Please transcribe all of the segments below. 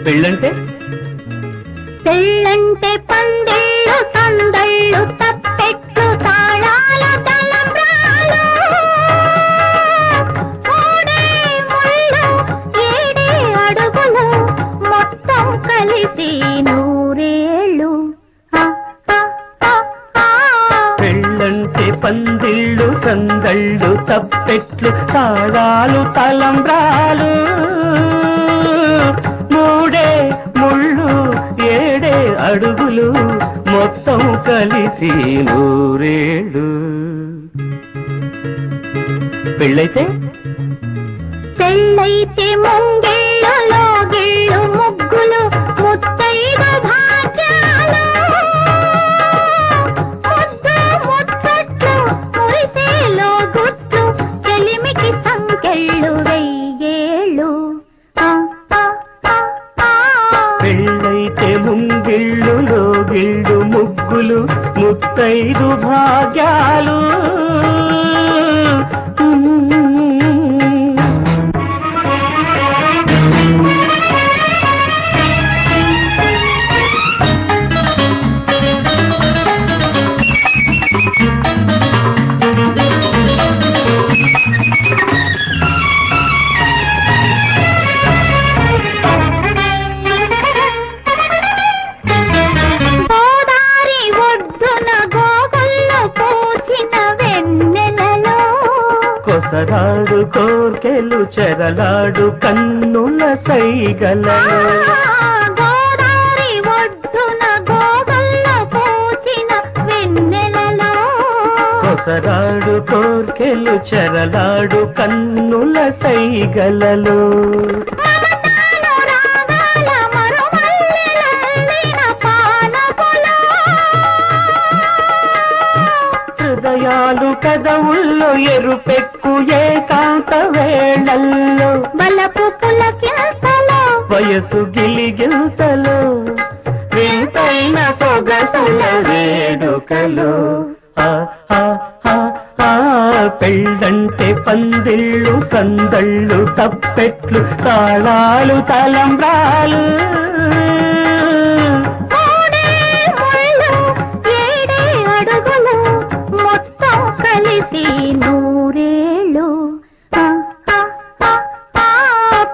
పెళ్ళంటే పెళ్ళంటే పందిళ్ళు సందళ్ళు తప్పెట్లు తాళాలు తలంబ్రాలు మూడే ముళ్ళు ఏడే అడుగులు మొత్తం కలిసి నూరేళ్ళు. పెళ్ళంటే పందిళ్ళు సందళ్ళు తప్పెట్లు తాళాలు తలంబ్రాలు మూడే ముళ్ళు ఏడే అడుగులు మొత్తం కలిసి నూరేళ్ళు. పెళ్ళైతే పెళ్ళైతే ముంగిళ్ళు లోగిళ్ళు ముగ్గులు ముత్తైదు భాగ్యాలు ముద్దు ముచ్చట్లు మురిసేలో గుట్లు చెలిమికి సంకెళ్ళు వెయ్యేళ్ళు. పెళ్ళైతే ముంగిళ్ళు లోగిళ్ళు ముగ్గులు ముత్తైదు భాగ్యాలు. కొసరాడు కోర్కెలు చెరలాడు కన్నుల సైగలలో గోదావరి ఒడ్డున గోగల్ల పూచిన వెన్నెలలో కొసరాడు కోర్కెలు చెరలాడు కన్నుల సైగలలో హృదయాలు కదవుల్లో ఎరుపెక్కు ఏకాంత వేళల్లో బలపు పులకింతలో వయసు గిలిగిల్తలో వింతైన సొగసుల వేడుకలో. పెళ్ళంటే పందిళ్ళు సందళ్ళు తప్పెట్లు తాళాలు తలంబ్రాలు కలిసి నూరేళ్ళు.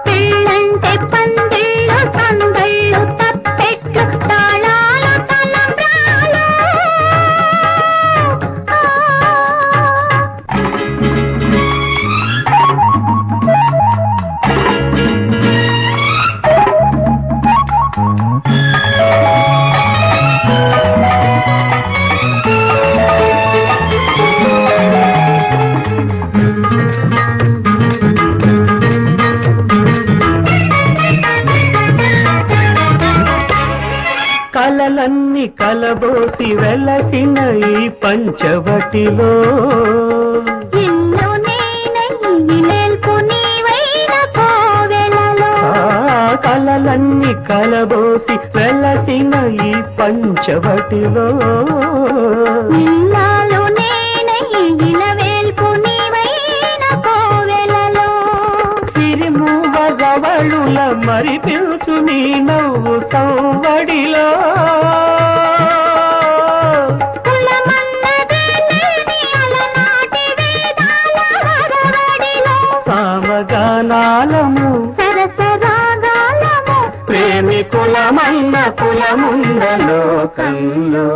పెళ్ళంటే పందిళ్ళు సందళ్ళు తప్పెట్లు తాళాలు తలంబ్రాలు. కలలన్నీ కలబోసి వెలసిన ఈ పంచవటిలో ఇల్లు నేనై ఇలెల్పు నీవైన కోవెలలో కలలన్నీ కలబోసి వెలసిన ఈ పంచవటిలో ఇల్లాలు నేనై ఇలవేల్పు నీవైన కోవెలలో సిరిమూవ గవళుల మరి పిలుచు నీ నవ్వు సౌవడిలో సామగానాలము సరసరాగాలము ప్రేమికులమన్న కులముంద లోకంలో.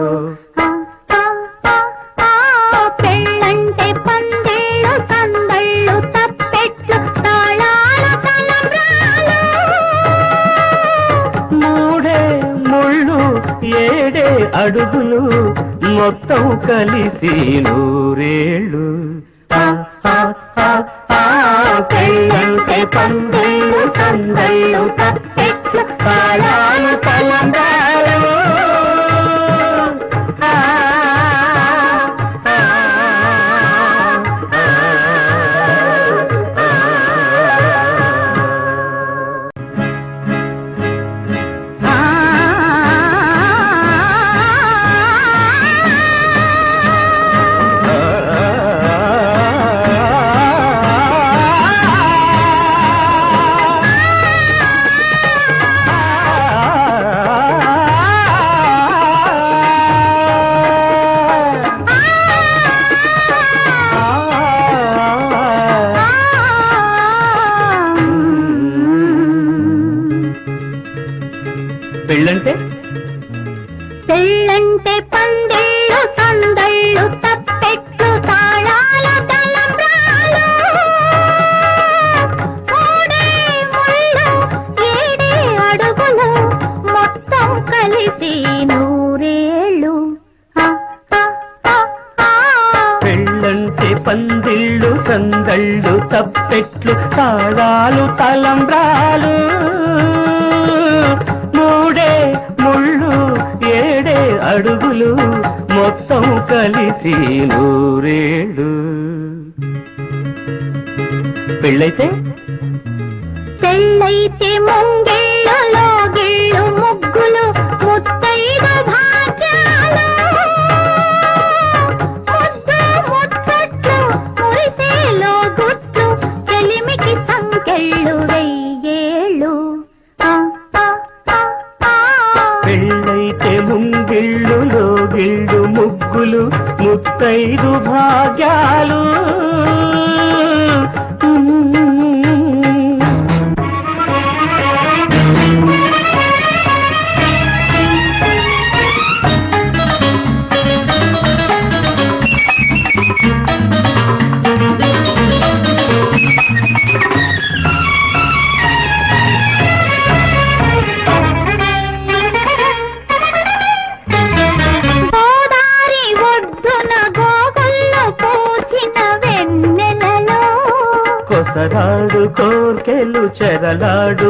పెళ్ళంటే పందిళ్ళు సందళ్ళు తప్పెట్లు తాళాలు తలంబ్రాలు మూడే ముళ్ళు ఏడే అడుగులు మొత్తం కలిసి నూరేళ్ళు. పెళ్ళంటే పందిళ్ళు సందళ్ళు తప్పెట్లు తాళాలు తలంబ్రాలు. పెళ్ళంటే పెళ్ళంటే పందిళ్ళు సందళ్ళు తప్పెట్లు తాళాలు తలంబ్రాలు మూడే ముళ్ళు ఏడే అడుగులు మొత్తం కలిసి నూరేళ్ళు పెళ్ళంటే పందిళ్ళు సందళ్ళు తప్పెట్లు తాళాలు తలంబ్రాలు మూడే ముళ్ళు ఏడే అడుగులు మొత్తం కలిసి నూరేళ్ళు పెళ్ళైతే పెళ్ళైతే ముంగిళ్ళు లోగిళ్ళు ముగ్గులు ముత్తైదు భాగ్యాలు ముద్దు ముచ్చట్లు మురిసేలో గుట్లు చెలిమికి సంకెళ్ళు వెయ్యేళ్ళు పెళ్ళైతే ముంగిళ్ళు లోగిళ్ళు ముగ్గులు ముత్తైదు భాగ్యాలు గోదారి ఒడ్డున గోగుల్లో పూచిన వెన్నెలలో కొసరాడు కోర్కెలు చెరలాడు